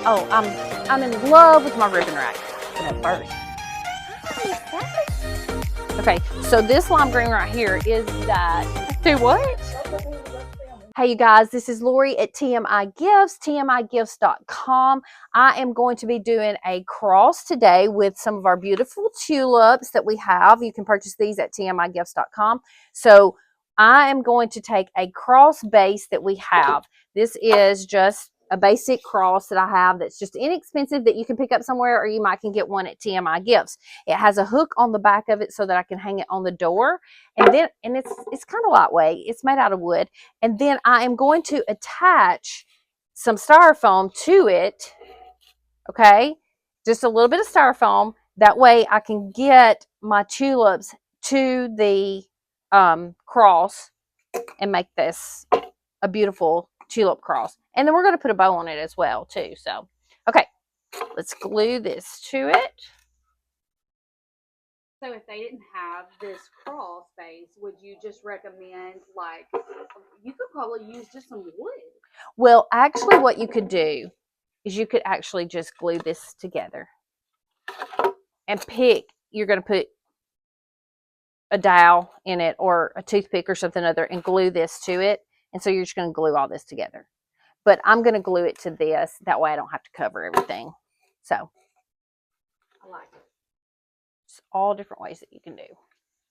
Oh, I'm in love with my ribbon rack. At first. Okay, so this lime green right here is that. Do what? Hey, you guys, this is Lorie at TMI Gifts, tmigifts.com. I am going to be doing a cross today with some of our beautiful tulips that we have. You can purchase these at tmigifts.com. So I am going to take a cross base that we have. This is just a basic cross that I have that's just inexpensive that you can pick up somewhere, or you might can get one at TMI Gifts. It has a hook on the back of it so that I can hang it on the door. And it's kind of lightweight. It's made out of wood. And then I am going to attach some styrofoam to it. Okay, just a little bit of styrofoam. That way I can get my tulips to the cross and make this a beautiful tulip cross. And then we're going to put a bow on it as well too. So, okay, let's glue this to it. So if they didn't have this cross base, would you just recommend, like, you could probably use just some wood? Well, actually what you could do is you could actually just glue this together and pick, you're going to put a dowel in it or a toothpick or something other and glue this to it. And so you're just going to glue all this together. But I'm going to glue it to this. That way I don't have to cover everything. So I like it. it's all different ways that you can do.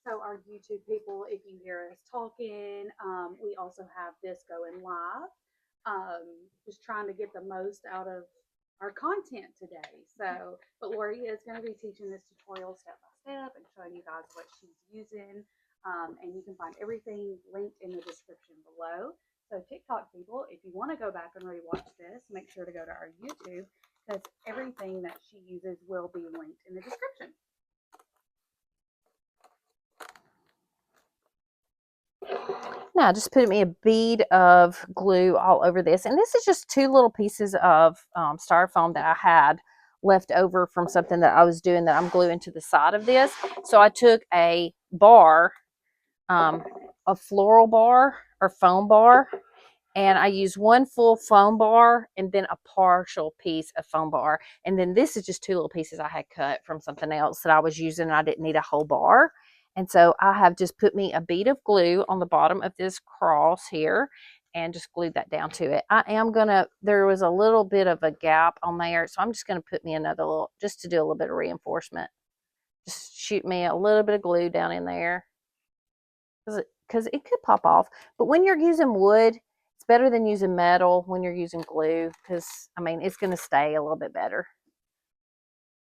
So our YouTube people, if you hear us talking, we also have this going live. Just trying to get the most out of our content today. So, but Lorie is going to be teaching this tutorial step by step and showing you guys what she's using. And you can find everything linked in the description below. So TikTok people, if you want to go back and rewatch this, make sure to go to our YouTube, because everything that she uses will be linked in the description. Now just put me a bead of glue all over this. And this is just two little pieces of styrofoam that I had left over from something that I was doing that I'm gluing to the side of this. So I took a bar, a floral bar or foam bar, and I used one full foam bar and then a partial piece of foam bar. And then this is just two little pieces I had cut from something else that I was using, and I didn't need a whole bar. And so I have just put me a bead of glue on the bottom of this cross here and just glued that down to it. I am going to, there was a little bit of a gap on there, so I'm just going to put me another little, just to do a little bit of reinforcement. Just shoot me a little bit of glue down in there because it could pop off. But when you're using wood, it's better than using metal when you're using glue, because, I mean, it's going to stay a little bit better.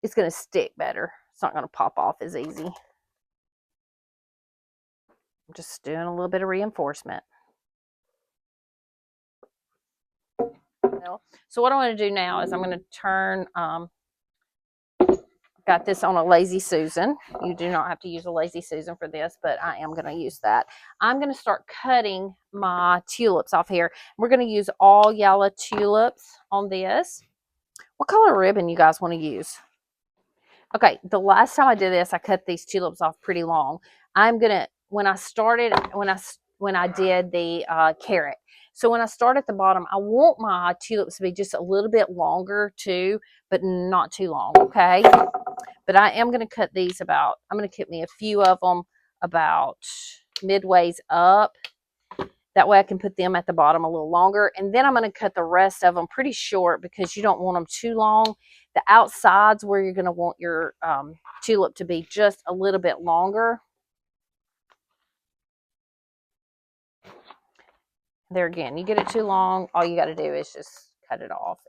It's going to stick better. It's not going to pop off as easy. I'm just doing a little bit of reinforcement. So what I want to do now is I'm going to turn, got this on a Lazy Susan. You do not have to use a Lazy Susan for this, but I am going to use that. I'm going to start cutting my tulips off here. We're going to use all yellow tulips on this. What color ribbon you guys want to use? Okay, the last time I did this, I cut these tulips off pretty long. I'm going to, when I did the carrot, so when I start at the bottom, I want my tulips to be just a little bit longer too, but not too long, okay? But I am going to cut these about, I'm going to cut me a few of them about midways up. That way I can put them at the bottom a little longer. And then I'm going to cut the rest of them pretty short because you don't want them too long. The outsides where you're going to want your tulip to be just a little bit longer. There again, you get it too long, all you got to do is just cut it off.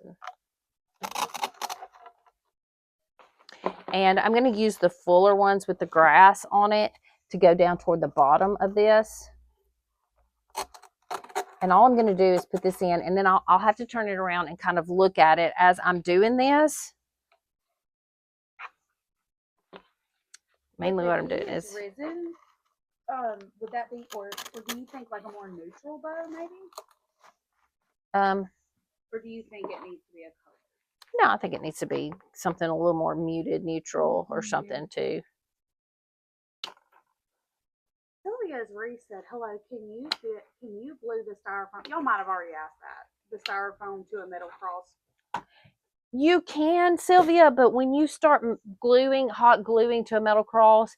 And I'm going to use the fuller ones with the grass on it to go down toward the bottom of this. And all I'm going to do is put this in, and then I'll have to turn it around and kind of look at it as I'm doing this. Mainly what I'm doing is resin. Would that be, or do you think like a more neutral bow, maybe? Or do you think it needs to be a color? No, I think it needs to be something a little more muted, neutral, or something too. Sylvia's Reese said, "Hello, can you glue the styrofoam?" Y'all might have already asked that. The styrofoam to a metal cross. You can, Sylvia, but when you start hot gluing to a metal cross,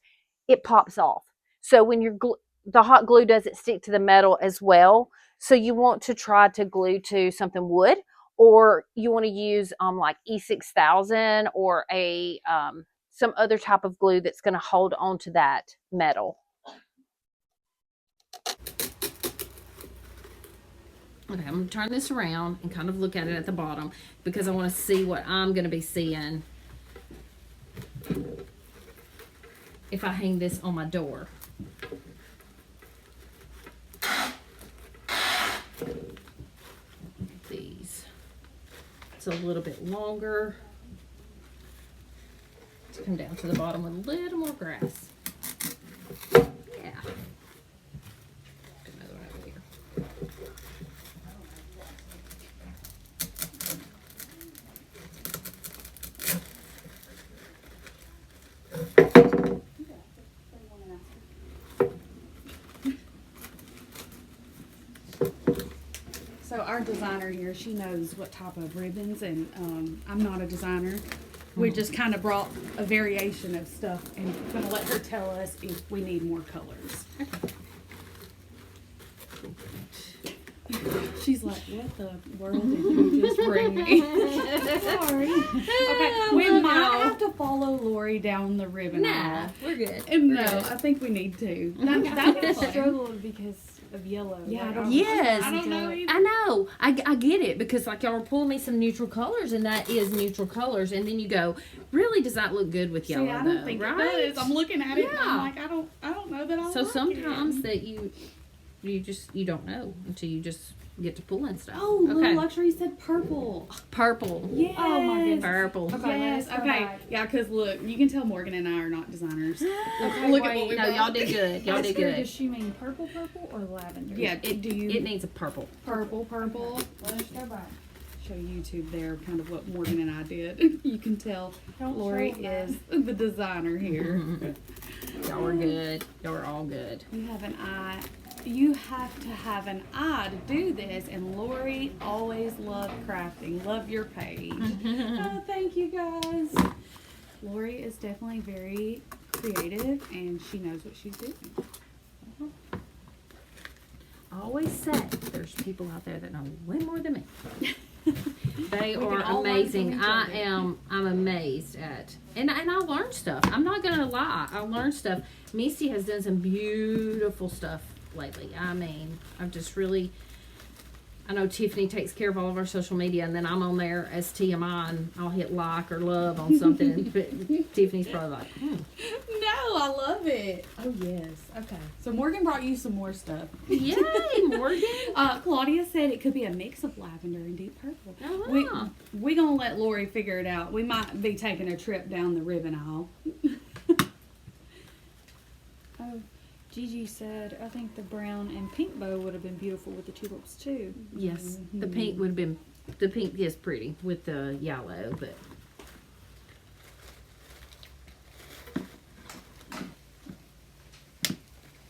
it pops off. So when the hot glue doesn't stick to the metal as well. So you want to try to glue to something wood, or you want to use like E6000 or a some other type of glue that's going to hold on to that metal. Okay, I'm going to turn this around and kind of look at it at the bottom because I want to see what I'm going to be seeing if I hang this on my door. These. It's a little bit longer. Let's come down to the bottom with a little more grass. Yeah. Another one over here. So our designer here, she knows what type of ribbons, and I'm not a designer. We just kind of brought a variation of stuff, and gonna let her tell us if we need more colors. She's like, what the world did you just bring me? Sorry. Okay, we might have to follow Lorie down the ribbon aisle. We're good. No, I think we need to. That struggled because of yellow. Yeah, Like, I don't, Yes. I don't know either. I know. I get it because like y'all were pulling me some neutral colors, and that is neutral colors, and then you go, really does not look good with yellow. See, I don't though, think right? it does. I'm looking at it and I'm Yeah. like, I don't know that I So like sometimes it. that you don't know until you just get to pulling stuff. Oh, okay. Little Luxury said purple. Purple. Yes. Oh my goodness. Purple. Okay, Yes. let's go Okay. back. Yeah, because look, you can tell Morgan and I are not designers. Okay, Look at what wait. we No, brought. y'all did good. Y'all Ask did her, good. does she mean purple or lavender? Yeah. Do you It needs a purple. purple? Let's go back. Show YouTube there, kind of what Morgan and I did. You can tell Don't Lorie show that. is the designer here. Y'all were good. Y'all were all good. You have an eye. You have to have an eye to do this, and Lorie always loved crafting. Love your page. Oh, thank you guys. Lorie is definitely very creative, and she knows what she's doing. I always say there's people out there that know way more than me. They We are can all learn amazing. from each other. I'm amazed at, and I learned stuff. I'm not gonna lie, I learned stuff. Misty has done some beautiful stuff lately. I mean, I've just really, I know Tiffany takes care of all of our social media, and then I'm on there as TMI, and I'll hit like or love on something. But Tiffany's probably like, No, I love it. Oh, yes. Okay. So Morgan brought you some more stuff. yay, Morgan. Claudia said it could be a mix of lavender and deep purple. Oh, We gonna let Lorie figure it out. We might be taking a trip down the ribbon aisle. Oh, Gigi said, I think the brown and pink bow would have been beautiful with the tulips too. yes, the pink would have been, the pink is pretty with the yellow, but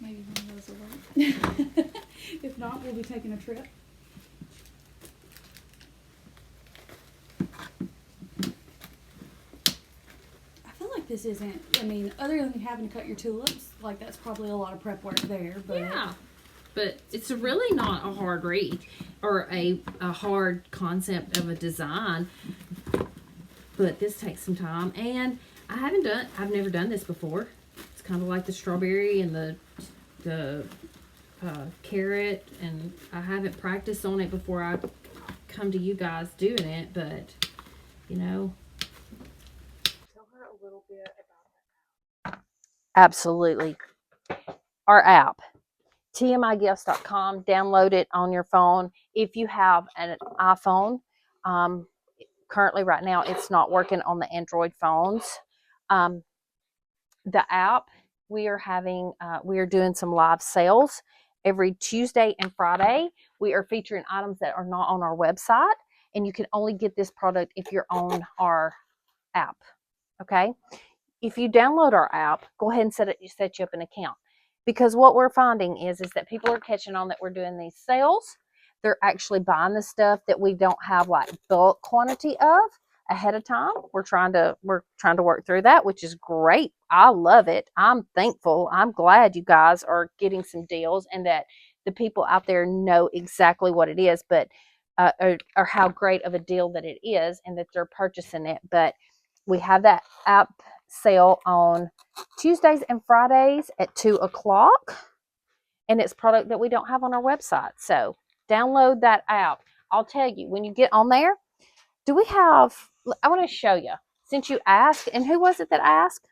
Maybe one of those will work. If not, we'll be taking a trip. I feel like this isn't, I mean, other than having to cut your tulips, like that's probably a lot of prep work there, but yeah. But it's really not a hard read or a hard concept of a design. But this takes some time, and I've never done this before. It's kind of like the strawberry and the carrot, and I haven't practiced on it before I come to you guys doing it, but you know. tell her a little bit about Absolutely. Our app, TMIGifts.com. Download it on your phone. If you have an iPhone, currently right now it's not working on the Android phones. The app, we are doing some live sales every Tuesday and Friday. We are featuring items that are not on our website, and you can only get this product if you're on our app. Okay. If you download our app, go ahead and set you up an account, because what we're finding is that people are catching on that we're doing these sales. They're actually buying the stuff that we don't have like bulk quantity of ahead of time. We're trying to work through that, which is great. I love it. I'm thankful. I'm glad you guys are getting some deals and that the people out there know exactly what it is, but or how great of a deal that it is and that they're purchasing it. But we have that app sale on Tuesdays and Fridays at 2:00. And it's product that we don't have on our website. So download that app. I'll tell you, when you get on there, I want to show you. Since you asked, and who was it that asked?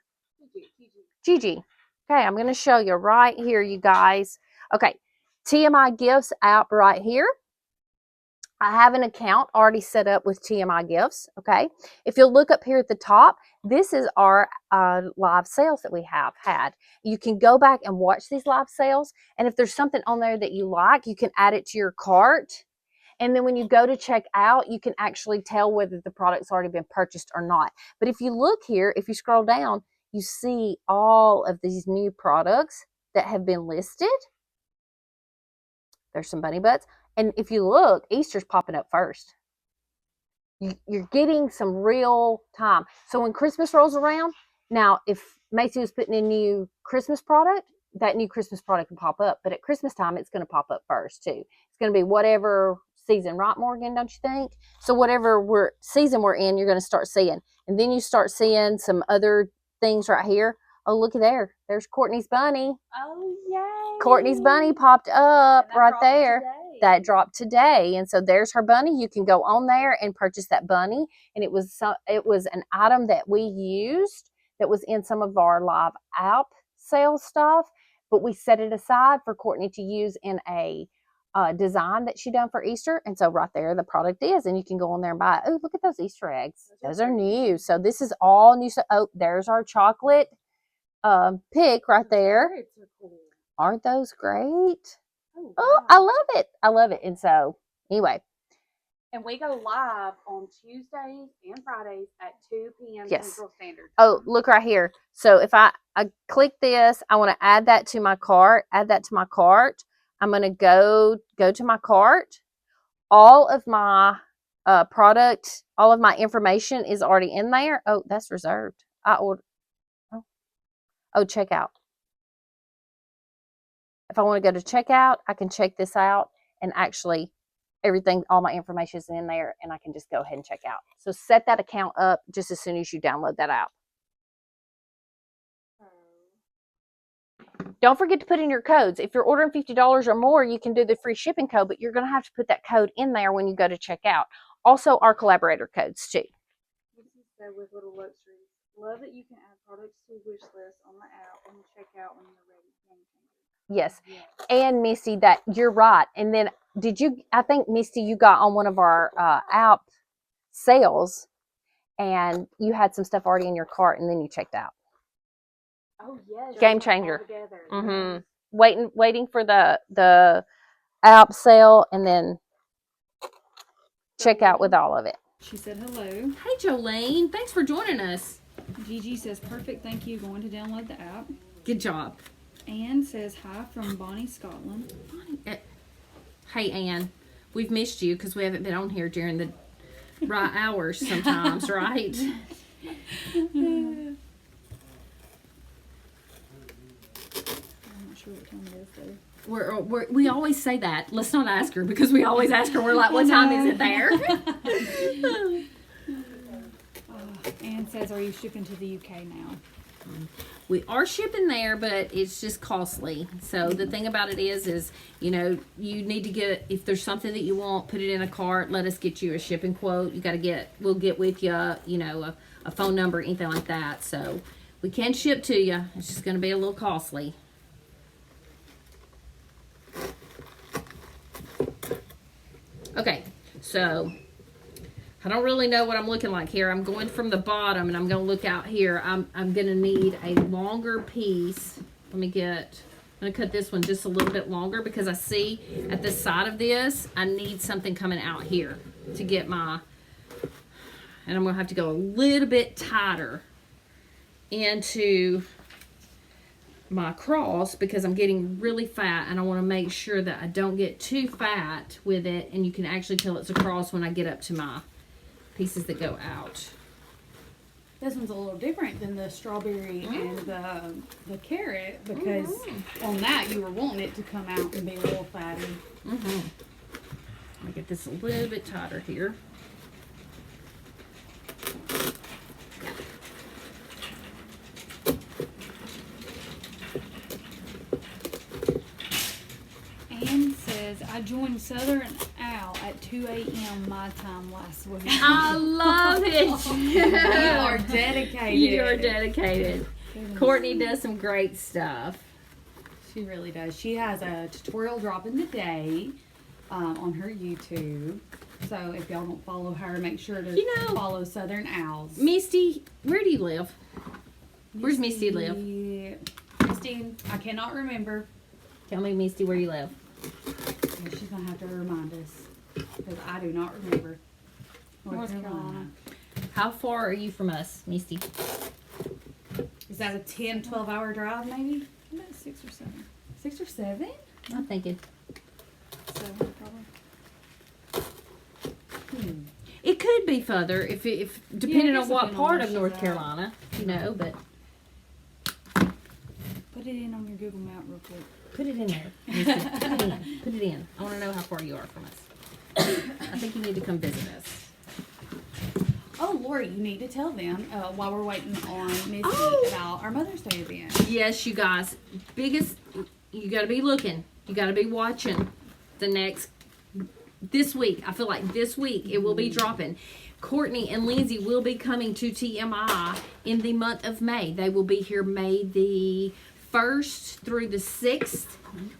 Gigi. Okay, I'm going to show you right here, you guys. Okay, TMI Gifts app right here. I have an account already set up with TMI Gifts, okay? If you'll look up here at the top, this is our live sales that we have had. You can go back and watch these live sales, and if there's something on there that you like, you can add it to your cart. And then when you go to check out, you can actually tell whether the product's already been purchased or not. But if you look here, if you scroll down, you see all of these new products that have been listed. There's some bunny butts. And if you look, Easter's popping up first. You're getting some real time. So when Christmas rolls around, now if Macy was putting in new Christmas product, that new Christmas product can pop up. But at Christmas time, it's going to pop up first too. It's going to be whatever season, right, Morgan? Don't you think? So whatever season we're in, you're going to start seeing. And then you start seeing some other things right here. Oh, look at there. There's Courtney's bunny. Oh, yay. Courtney's bunny popped up right there. Today. That dropped today, and so there's her bunny. You can go on there and purchase that bunny, and it was an item that we used that was in some of our live app sales stuff, but we set it aside for Courtney to use in a design that she done for Easter. And so right there the product is, and you can go on there and buy it. Oh, look at those Easter eggs. Those are new. So this is all new. So, oh, there's our chocolate pick right there. Aren't those great? Oh, Oh, wow. I love it. I love it. And so anyway. And we go live on Tuesdays and Fridays at 2 p.m. Yes. Central Standard Time. Oh, look right here. So if I click this, I want to add that to my cart, I'm going to go to my cart. All of my product, all of my information is already in there. Oh, that's reserved. Checkout. If I want to go to checkout, I can check this out, and actually all my information is in there, and I can just go ahead and check out. So set that account up just as soon as you download that app. Don't forget to put in your codes. If you're ordering $50 or more, you can do the free shipping code, but you're going to have to put that code in there when you go to checkout. Also, our collaborator codes too. This is said with little luxuries. Love that you can add products to wish list on the app and check out when you're ready. Yes. And Misty, that you're right. And then I think Misty, you got on one of our app sales and you had some stuff already in your cart and then you checked out. Oh, yes. Game changer. Mm-hmm. Waiting for the app sale and then check out with all of it. She said hello. Hey, Jolene. Thanks for joining us. Gigi says perfect. Thank you. Going to download the app. Good job. Anne says hi from Bonnie, Scotland. Hey, Anne. We've missed you because we haven't been on here during the right hours sometimes, right? I'm not sure what time it is, though. We always say that. Let's not ask her because we always ask her. We're like, what time is it there? Anne says, are you shipping to the UK now? We are shipping there, but it's just costly. So the thing about it is, you need to get, if there's something that you want, put it in a cart. Let us get you a shipping quote. We'll get with you, a phone number, anything like that. So we can ship to you. It's just going to be a little costly. Okay, so I don't really know what I'm looking like here. I'm going from the bottom and I'm going to look out here. I'm going to need a longer piece. I'm going to cut this one just a little bit longer because I see at the side of this, I need something coming out here to get and I'm going to have to go a little bit tighter into my cross because I'm getting really fat and I want to make sure that I don't get too fat with it, and you can actually tell it's a cross when I get up to my pieces that go out. This one's a little different than the strawberry and the carrot because on that you were wanting it to come out and be a little fatty. Let me get this a little bit tighter here. Anne says, I joined Southern Owl at 2 a.m. my time last week. I love it. You are dedicated. You are dedicated. Courtney does some great stuff. She really does. She has a tutorial dropping today on her YouTube. So if y'all don't follow her, make sure to follow Southern Owls. Misty, where do you live? Where's Misty live? Misty, I cannot remember. Tell me, Misty, where you live. Well, she's going to have to remind us because I do not remember. North Carolina. How far are you from us, Misty? Is that a 10, 12-hour drive maybe? About 6 or 7. 6 or 7? I'm thinking. 7 probably. It could be further if depending on guess what depending on part where of North she's at. Carolina, you know, but Put it in on your Google map real quick. put it in there. Misty. Put it in. Put it in. I want to know how far you are from us. I think you need to come visit us. Oh, Lorie, you need to tell them while we're waiting on Missy about our Mother's Day event. Yes, you guys. Biggest, you got to be looking. You got to be watching this week. I feel like this week it will be dropping. Courtney and Lindsay will be coming to TMI in the month of May. They will be here May the 1st through the 6th.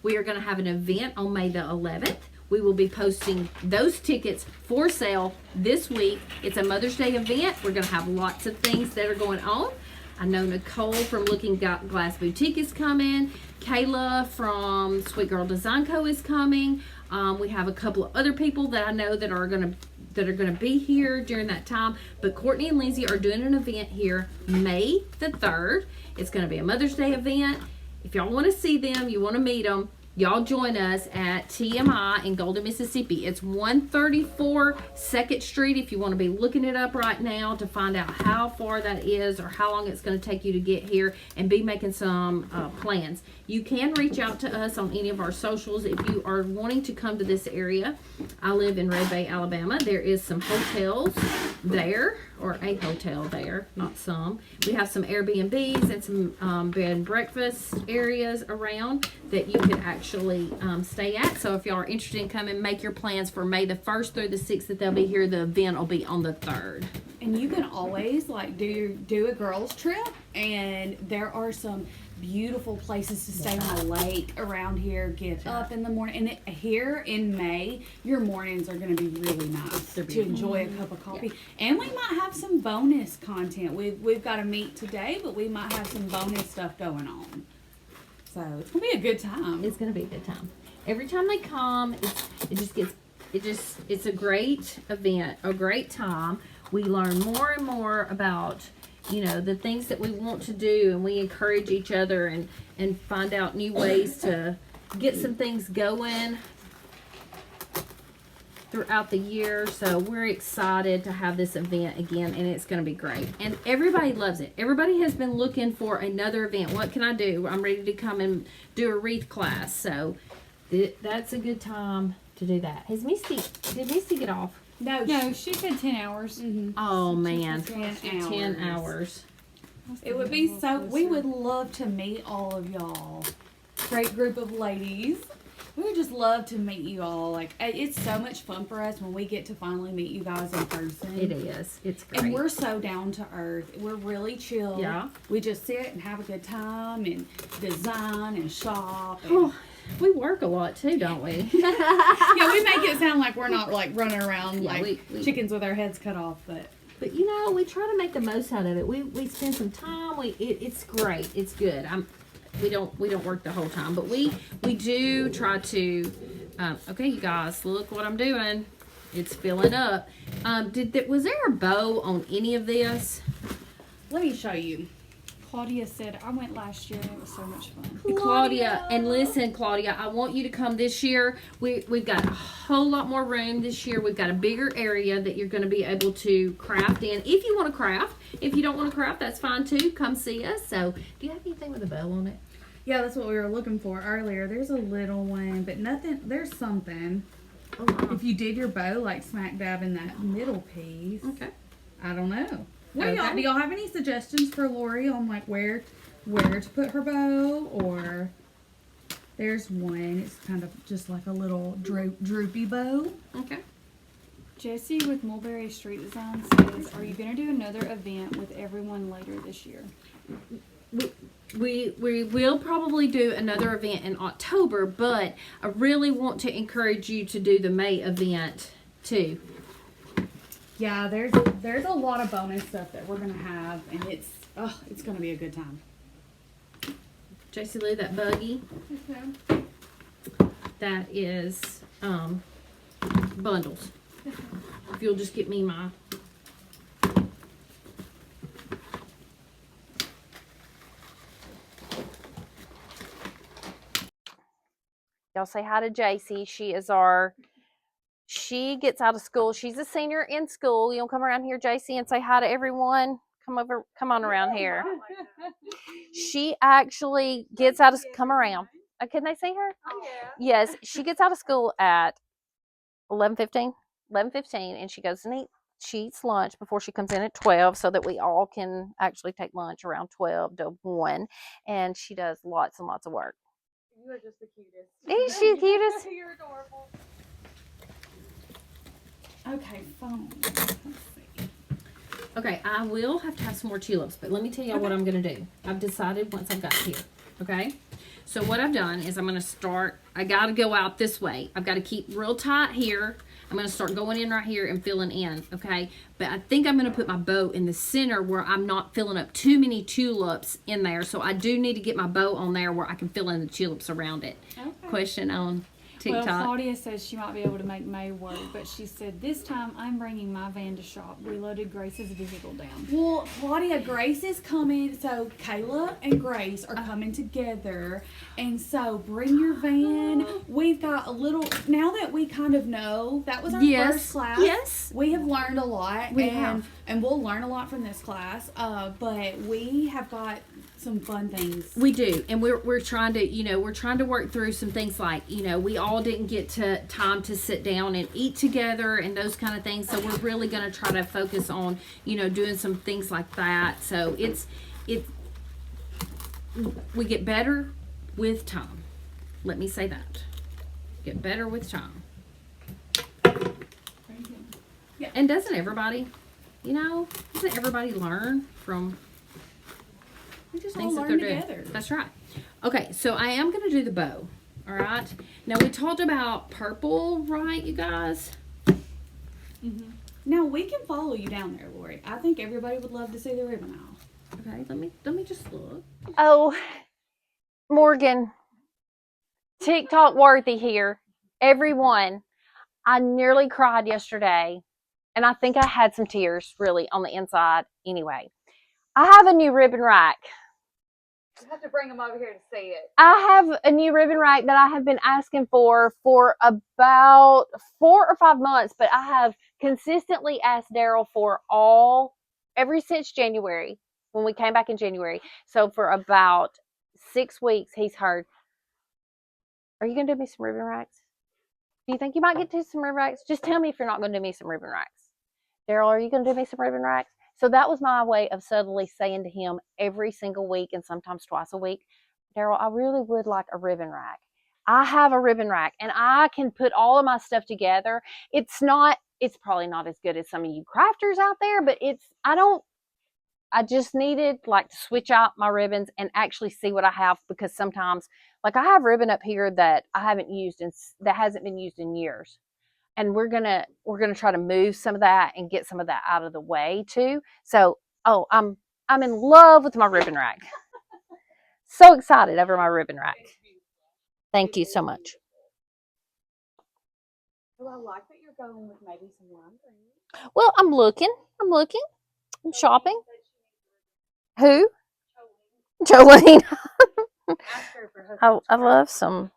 We are going to have an event on May the 11th. We will be posting those tickets for sale this week. It's a Mother's Day event. We're going to have lots of things that are going on. I know Nicole from Looking Glass Boutique is coming. Kayla from Sweet Girl Design Co. is coming. We have a couple of other people that I know that are going to be here during that time. But Courtney and Lindsay are doing an event here May the 3rd. It's going to be a Mother's Day event. If y'all want to see them, you want to meet them, y'all join us at TMI in Golden, Mississippi. It's 134 2nd Street if you want to be looking it up right now to find out how far that is or how long it's going to take you to get here and be making some plans. You can reach out to us on any of our socials if you are wanting to come to this area. I live in Red Bay, Alabama. There is some hotels there, or a hotel there, not some. We have some Airbnbs and some bed and breakfast areas around that you can actually stay at. So if y'all are interested in coming, make your plans for May the 1st through the 6th that they'll be here. The event will be on the 3rd. And you can always like do a girls trip, and there are some beautiful places to stay on a lake around here. Get up in the morning, and here in May, your mornings are going to be really nice to enjoy a cup of coffee. Yeah. And we might have some bonus content. We've got a meet today, but we might have some bonus stuff going on. So it's gonna be a good time. It's gonna be a good time. Every time they come, it's a great event, a great time. We learn more and more about, you know, the things that we want to do, and we encourage each other and find out new ways to get some things going throughout the year. So we're excited to have this event again, and it's going to be great. And everybody loves it. Everybody has been looking for another event. What can I do? I'm ready to come and do a wreath class. So that's a good time to do that. Did Misty get off? No, she said 10 hours. Mm-hmm. Oh man, 10 hours. It would be so. We would love to meet all of y'all. Great group of ladies. We would just love to meet you all. Like, it's so much fun for us when we get to finally meet you guys in person. It is. It's great. And we're so down to earth. We're really chill. Yeah. We just sit and have a good time and design and shop. And Oh, we work a lot too, don't we? yeah, we make it sound like we're not like running around Yeah, like we- chickens with our heads cut off, But you know, we try to make the most out of it. We spend some time. It's great. It's good. We don't work the whole time, but we do try to. Okay, you guys, look what I'm doing. It's filling up. Was there a bow on any of this? let me show you. Claudia said, I went last year and it was so much fun. Claudia, and listen, Claudia, I want you to come this year. We've got a whole lot more room this year. We've got a bigger area that you're going to be able to craft in. If you want to craft, if you don't want to craft, that's fine too. Come see us. So, do you have anything with a bow on it? Yeah, that's what we were looking for earlier. There's a little one, but nothing. There's something. Oh, wow. If you did your bow like smack dab in that middle piece, Okay. I don't know. What Okay. do y'all have any suggestions for Lorie on like where to put her bow? Or there's one. It's kind of just like a little droopy bow. Okay. Jesse with Mulberry Street Design says, are you going to do another event with everyone later this year? We will probably do another event in October, but I really want to encourage you to do the May event too. Yeah, there's a lot of bonus stuff that we're gonna have, and it's gonna be a good time. J.C. Lou, that buggy, that is bundles. If you'll just get me my. Y'all say hi to JC. She gets out of school. She's a senior in school. You'll come around here, JC, and say hi to everyone. Come on around here. She actually gets out of, come around. Can they see her? Oh, yeah. Yes, she gets out of school at 11:15, and she eats lunch before she comes in at 12 so that we all can actually take lunch around 12 to 1, and she does lots and lots of work. You are just the cutest. Isn't she the cutest? You're adorable. Okay, phone. Let's see. Okay, I will have to have some more tulips, but let me tell y'all what I'm going to do. I've decided once I've got here, okay? So what I've done is I'm going to start, I got to go out this way. I've got to keep real tight here. I'm going to start going in right here and filling in, okay? But I think I'm going to put my bow in the center where I'm not filling up too many tulips in there. So I do need to get my bow on there where I can fill in the tulips around it. Okay. Question on TikTok. Well, Claudia says she might be able to make May work, but she said, this time I'm bringing my van to shop. We loaded Grace's vehicle down. Well, Claudia, Grace is coming. So Kayla and Grace are coming together, and so bring your van. We've got a little. Now that we kind of know that was our first class. Yes. We have learned a lot, We and have. and we'll learn a lot from this class. But we have got some fun things. We do, and we're trying to work through some things like, we all didn't get to time to sit down and eat together and those kind of things. So we're really going to try to focus on, doing some things like that. So we get better with time. Let me say that. Get better with time. Yeah. And doesn't everybody learn from We just all things that learn they're doing? together. That's right. Okay, so I am going to do the bow. All right. Now we talked about purple, right, you guys? Mm-hmm. Now we can follow you down there, Lorie. I think everybody would love to see the ribbon aisle. Okay, let me just look. Oh, Morgan, TikTok worthy here. Everyone, I nearly cried yesterday, and I think I had some tears really on the inside anyway. I have a new ribbon rack. You have to bring them over here to see it. I have a new ribbon rack that I have been asking for about 4 or 5 months, but I have consistently asked Daryl for ever since January, when we came back in January. So for about 6 weeks, he's heard, are you going to do me some ribbon racks? Do you think you might get to some ribbon racks? Just tell me if you're not going to do me some ribbon racks. Daryl, are you going to do me some ribbon racks? So that was my way of subtly saying to him every single week and sometimes twice a week, Daryl, I really would like a ribbon rack. I have a ribbon rack and I can put all of my stuff together. It's probably not as good as some of you crafters out there, but I just needed to switch out my ribbons and actually see what I have, because sometimes I have ribbon up here that I haven't used that hasn't been used in years. And we're gonna try to move some of that and get some of that out of the way too. So, I'm in love with my ribbon rack. So excited over my ribbon rack. Thank you so much. Well, I like that you're going with maybe some lime green. Well, I'm looking, I'm shopping. Who? Jolene. Ask her for her. I love some.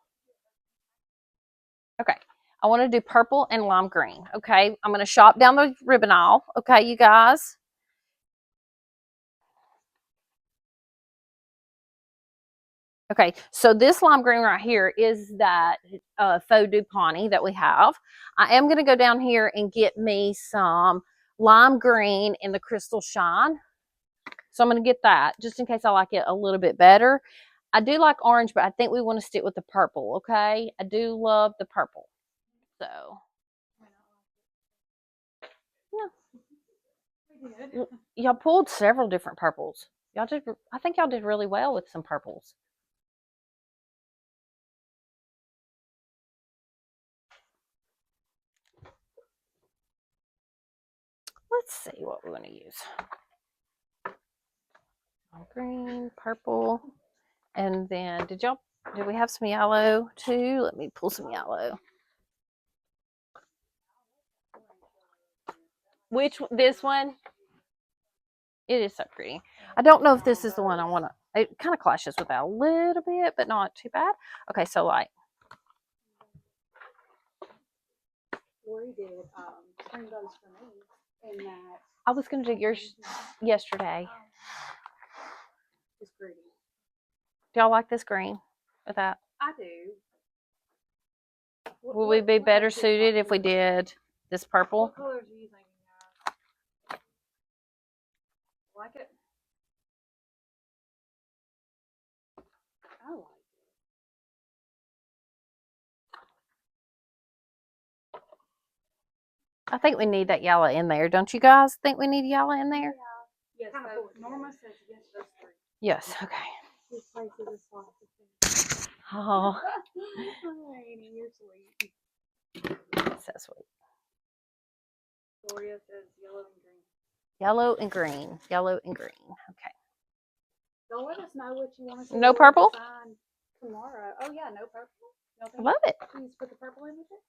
Okay. I want to do purple and lime green. Okay. I'm going to shop down the ribbon aisle. Okay, you guys. Okay, so this lime green right here is that Faux Dupioni that we have. I am going to go down here and get me some lime green in the Crystal Shine. So I'm going to get that just in case I like it a little bit better. I do like orange, but I think we want to stick with the purple, okay? I do love the purple. So, yeah. Y'all pulled several different purples. Y'all did, I think y'all did really well with some purples. Let's see what we're going to use. Green, purple, and then did we have some yellow too? Let me pull some yellow. This one? It is so pretty. I don't know if this is the one I want to, it kind of clashes with that a little bit, but not too bad. Okay, so like. Lorie did rainbows for me in that. I was going to do yours yesterday. It's pretty. Do y'all like this green with that? I do. Will we be better suited if we did this purple? What colors are you thinking of? Like it? I like it. I think we need that yellow in there. Don't you guys think we need yellow in there? Yeah. Yes, so Norma says yes, those three. Yes, okay. This place is a swap. Oh, Annie, you're sweet. so sweet. Gloria says yellow and green. Yellow and green. Yellow and green. Okay. So let us know what you want to see. No purple? Tomorrow. Oh yeah, no purple. I love it. Please put the purple in with it.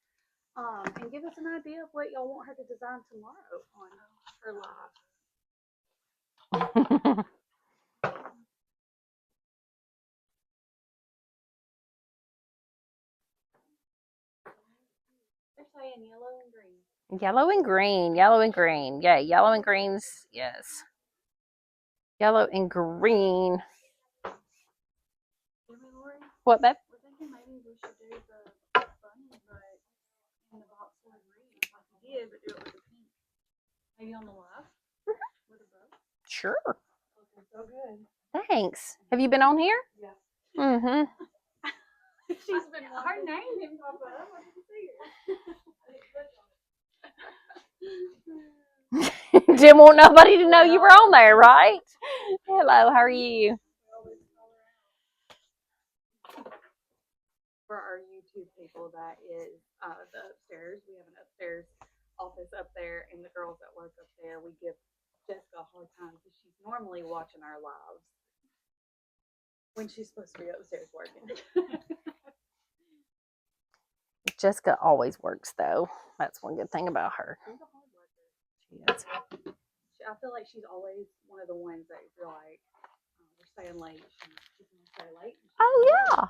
And give us an idea of what y'all want her to design tomorrow on her live. They're saying yellow and green. Yellow and green. Yellow and green. Yeah, yellow and greens. Yes. Yellow and green. What, babe? We're thinking maybe we should do the bunny, but in the box for green, like you did, but do it with the pink. Maybe on the left with a bow. Sure. Looking so good. Thanks. Have you been on here? Yeah. Mm-hmm. She's been her name didn't pop up. I didn't see her. Didn't want nobody to know you were on there, right? Hello, how are you? For our YouTube people, that is the upstairs. We have an upstairs office up there, and the girls that work up there, we give Jessica a hard time because she's normally watching our lives when she's supposed to be upstairs working. Jessica always works, though. That's one good thing about her. She's a hard worker. She is. I feel like she's always one of the ones that you're like, we're staying late. She's going to stay late. Oh, yeah.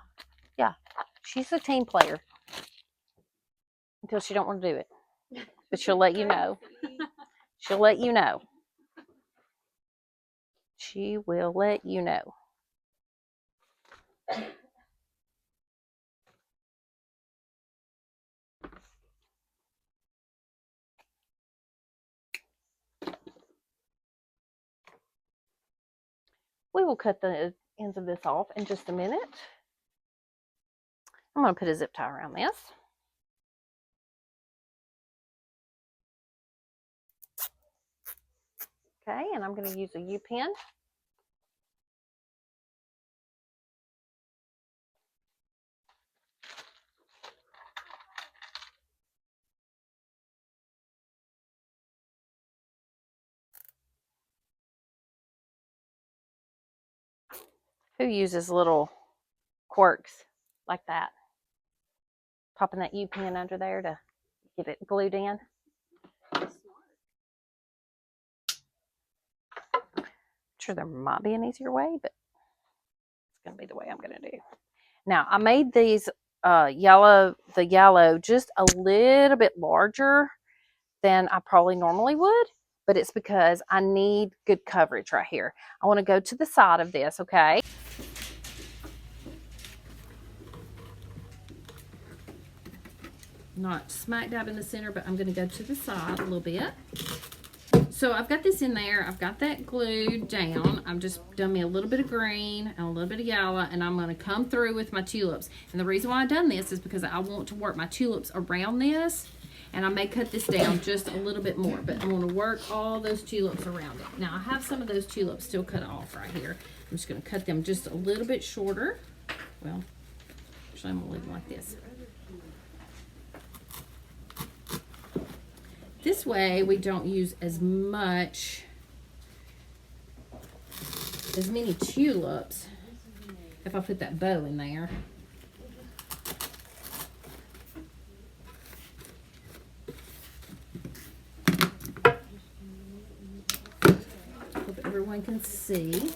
Yeah. She's a team player. Until she don't want to do it. But she'll let you know. She'll let you know. She will let you know. We will cut the ends of this off in just a minute. I'm going to put a zip tie around this. Okay, and I'm going to use a U-pin. Who uses little quirks like that? Popping that U-pin under there to get it glued in. Sure, there might be an easier way, but going to be the way I'm going to do. Now, I made these yellow just a little bit larger than I probably normally would, but it's because I need good coverage right here. I want to go to the side of this, okay? Not smack dab in the center, but I'm going to go to the side a little bit. So I've got this in there. I've got that glued down. I've just done me a little bit of green and a little bit of yellow, and I'm going to come through with my tulips. And the reason why I've done this is because I want to work my tulips around this, and I may cut this down just a little bit more, but I'm going to work all those tulips around it. Now, I have some of those tulips still cut off right here. I'm just going to cut them just a little bit shorter. Well, actually, I'm going to leave them like this. This way we don't use as many tulips if I put that bow in there. Hope everyone can see.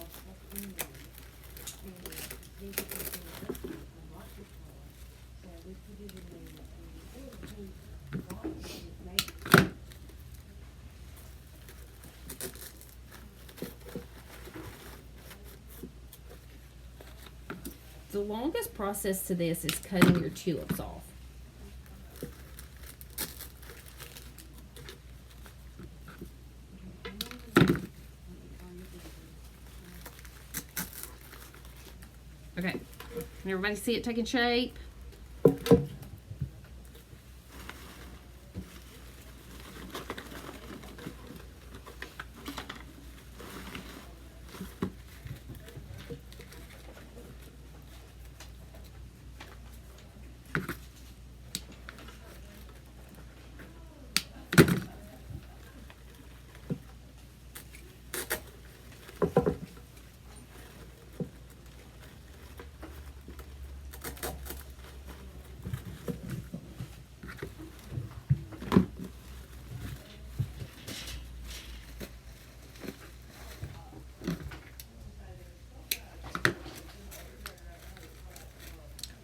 The longest process to this is cutting your tulips off. Okay, can everybody see it taking shape?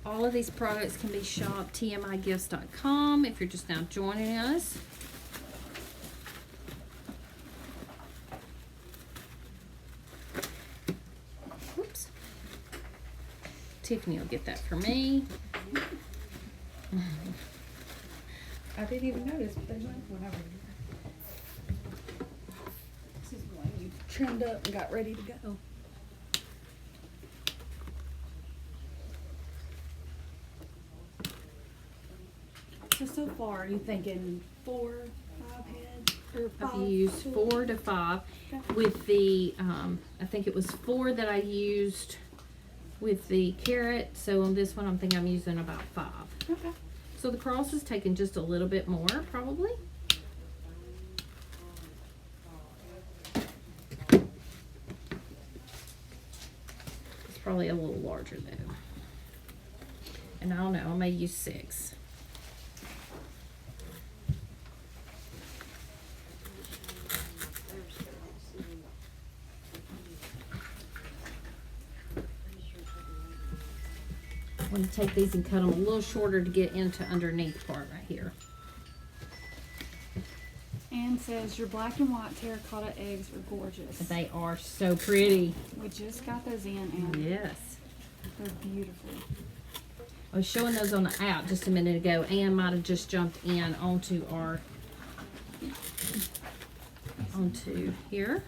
All of these products can be shopped TMIGifts.com if you're just now joining us. Whoops. Tiffany will get that for me. I didn't even notice, but they went one over here. This is one you trimmed up and got ready to go. So far, are you thinking 4, 5 heads? Or 5? I've used 4 to 5 with the, I think it was 4 that I used with the carrot. So on this one, I'm thinking I'm using about 5. Okay. So the cross is taking just a little bit more, probably. It's probably a little larger though. And I don't know, I may use 6. I'm going to take these and cut them a little shorter to get into underneath part right here. Anne says your black and white terracotta eggs are gorgeous. They are so pretty. We just got those in, Anne. Yes. They're beautiful. I was showing those on the app just a minute ago. Anne might have just jumped in onto here.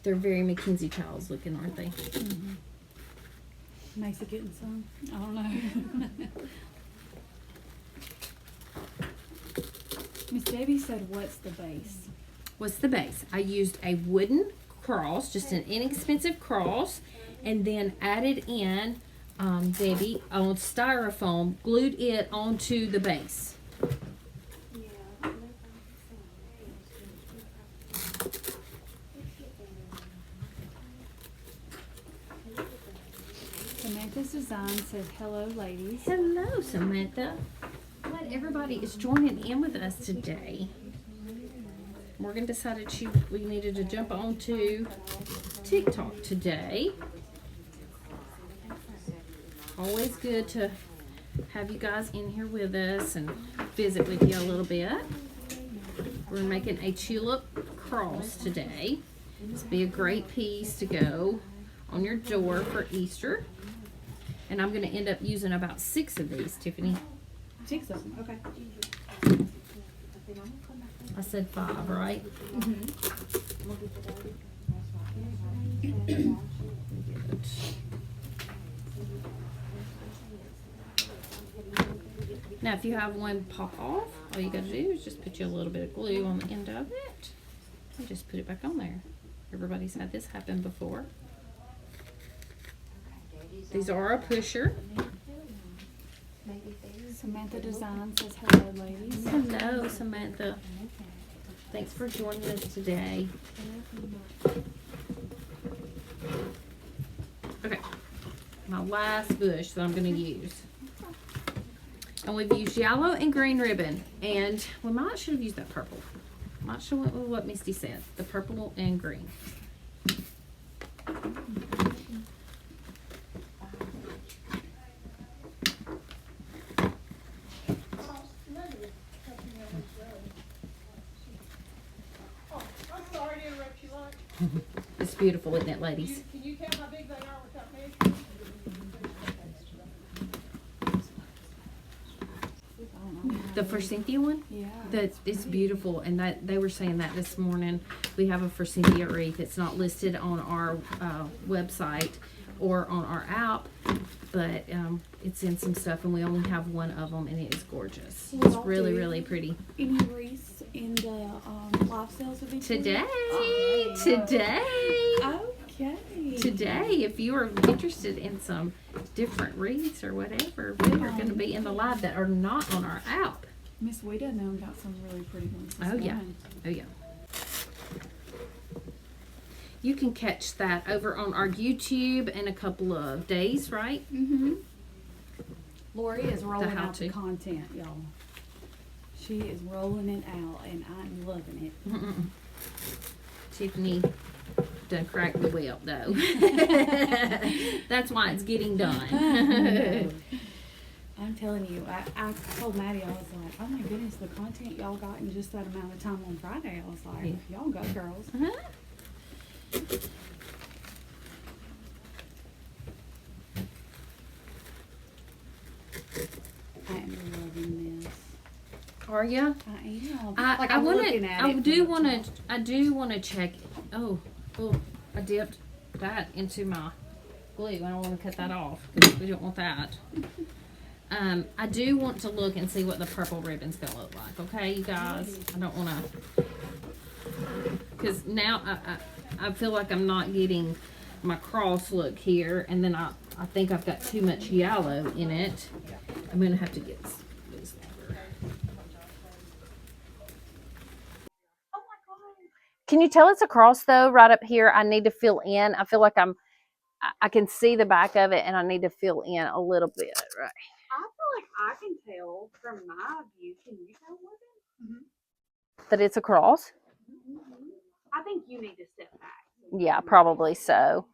They're very Mackenzie Childs looking, aren't they? Mm-hmm. Macy getting some? I don't know. Miss Debbie said, what's the base? What's the base? I used a wooden cross, just an inexpensive cross, and then added in, Debbie, on styrofoam, glued it onto the base. Samantha's design says, hello, ladies. Hello, Samantha. Glad everybody is joining in with us today. Morgan decided we needed to jump onto TikTok today. Always good to have you guys in here with us and visit with you a little bit. We're making a tulip cross today. This will be a great piece to go on your door for Easter. And I'm going to end up using about 6 of these, Tiffany. 6 of them, okay. I said 5, right? Now, if you have one pop off, all you got to do is just put you a little bit of glue on the end of it and just put it back on there. Everybody's had this happen before. These are a pusher. Samantha Design says hello, ladies. Hello, Samantha. Thanks for joining us today. Okay, my last bush that I'm going to use. And we've used yellow and green ribbon. And we might should have used that purple. Might should have went with what Misty said. The purple and green. It's beautiful, isn't it, ladies? Can you tell how big they are without measuring? The Forsythia one? Yeah. It's beautiful, and that they were saying that this morning. We have a Forsythia wreath. It's not listed on our website or on our app, but it's in some stuff, and we only have one of them, and it is gorgeous. It's really, really pretty. Any wreaths in the live sales of each Today, Okay. if you are interested in some different wreaths or whatever, they are going to be in the live that are not on our app. Miss Weta now got some really pretty ones. Oh yeah. Oh yeah. You can catch that over on our YouTube in a couple of days, right? Mm-hmm. Lorie is rolling out how-to. the content, y'all. She is rolling it out, and I'm loving it. Tiffany done cracked the whip though. That's why it's getting done. I'm telling you, I told Maddie, I was like, oh my goodness, the content y'all got in just that amount of time on Friday. I was like, y'all go, girls. I am loving this. Are ya? I am. I I'm want looking to. at I it do from want the to. I do want to check. Oh, I dipped that into my glue. I don't want to cut that off because we don't want that. I do want to look and see what the purple ribbon's gonna look like. Okay, you guys. I don't want to, because now I feel like I'm not getting my cross look here, and then I think I've got too much yellow in it. I'm gonna have to get this longer. Can you tell it's a cross though? Right up here, I need to fill in. I feel like I can see the back of it, and I need to fill in a little bit. Right. I feel like I can tell from my view. Can you tell, Morgan? That it's a cross. I think you need to step back. Yeah, probably so.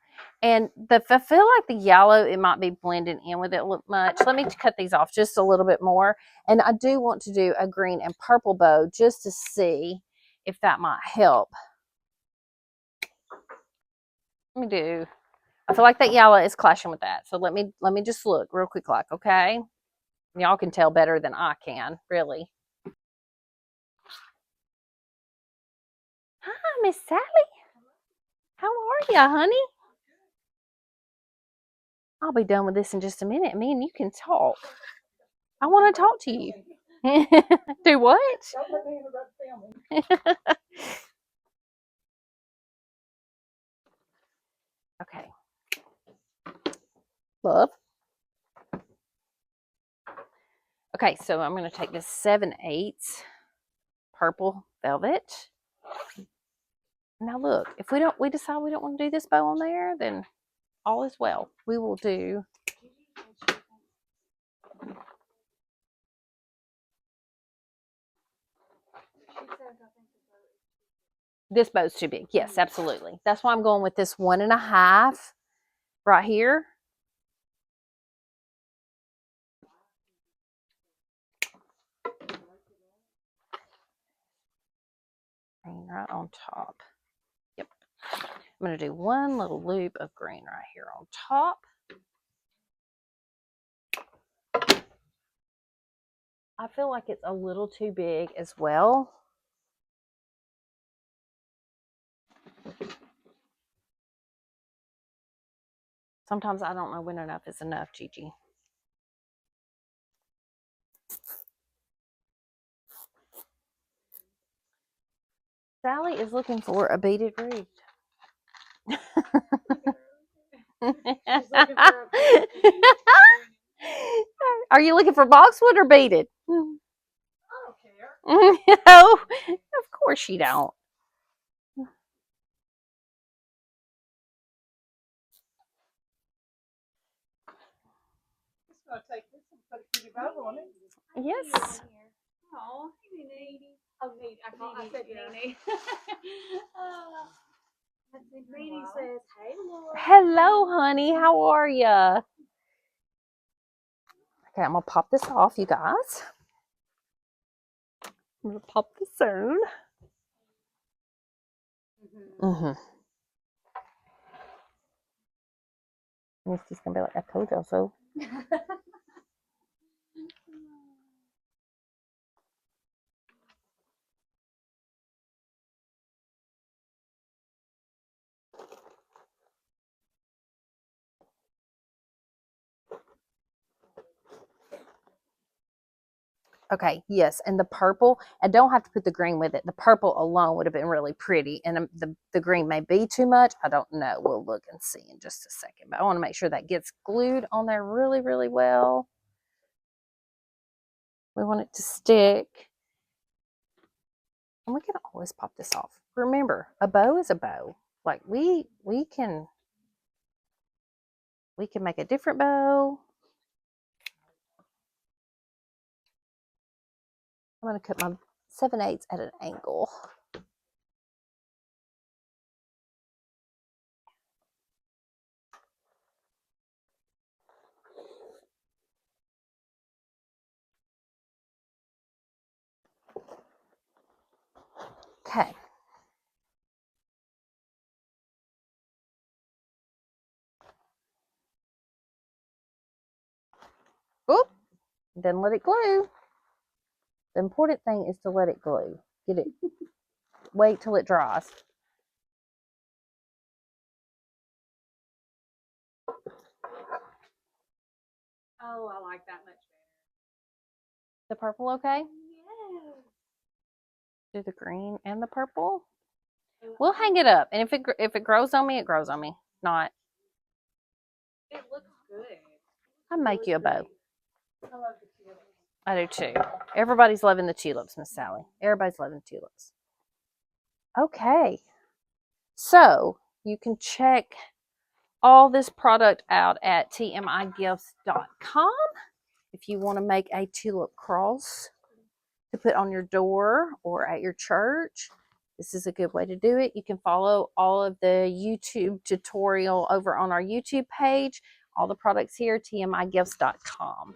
And I feel like the yellow, it might be blending in with it much. Let me cut these off just a little bit more. And I do want to do a green and purple bow just to see if that might help. Let me do. I feel like that yellow is clashing with that. So let me just look real quick, like, okay. Y'all can tell better than I can, really. Hi, Miss Sally. How are ya, honey? I'll be done with this in just a minute. Me and you can talk. I want to talk to you. Do what? Don't let me interrupt filming. Okay. Love. Okay, so I'm going to take this 7/8 purple velvet. Now look, if we decide we don't want to do this bow on there, then all is well. We will do. This bow's too big. Yes, absolutely. That's why I'm going with this 1.5 right here. Green right on top. Yep. I'm going to do one little loop of green right here on top. I feel like it's a little too big as well. Sometimes I don't know when enough is enough, Gigi. Sally is looking for a beaded wreath. Are you looking for boxwood or beaded? I don't care. No, of course you don't. Just gonna take this and put a kitty bow on it. Yes. Oh, hey, Nene. Oh, neat. I said Nene. Nene says, hey, Lord. Hello, honey. How are ya? Okay, I'm gonna pop this off, you guys. I'm gonna pop this in. Misty's gonna be like, I told y'all so. Okay, yes, and the purple, I don't have to put the green with it. The purple alone would have been really pretty, and the green may be too much. I don't know. We'll look and see in just a second, but I want to make sure that gets glued on there really, really well. We want it to stick. And we can always pop this off. Remember, a bow is a bow. Like we can make a different bow. I'm going to cut my 7/8 at an angle. Okay. Oop. Then let it glue. The important thing is to let it glue. Get it. Wait till it dries. Oh, I like that much better. The purple okay? Yes. Do the green and the purple. We'll hang it up, and if it grows on me, it grows on me. Not. It looks good. I'll make you a bow. I love the tulips. I do too. Everybody's loving the tulips, Miss Sally. Everybody's loving the tulips. Okay. So you can check all this product out at tmigifts.com if you want to make a tulip cross to put on your door or at your church. This is a good way to do it. You can follow all of the YouTube tutorial over on our YouTube page. All the products here, tmigifts.com.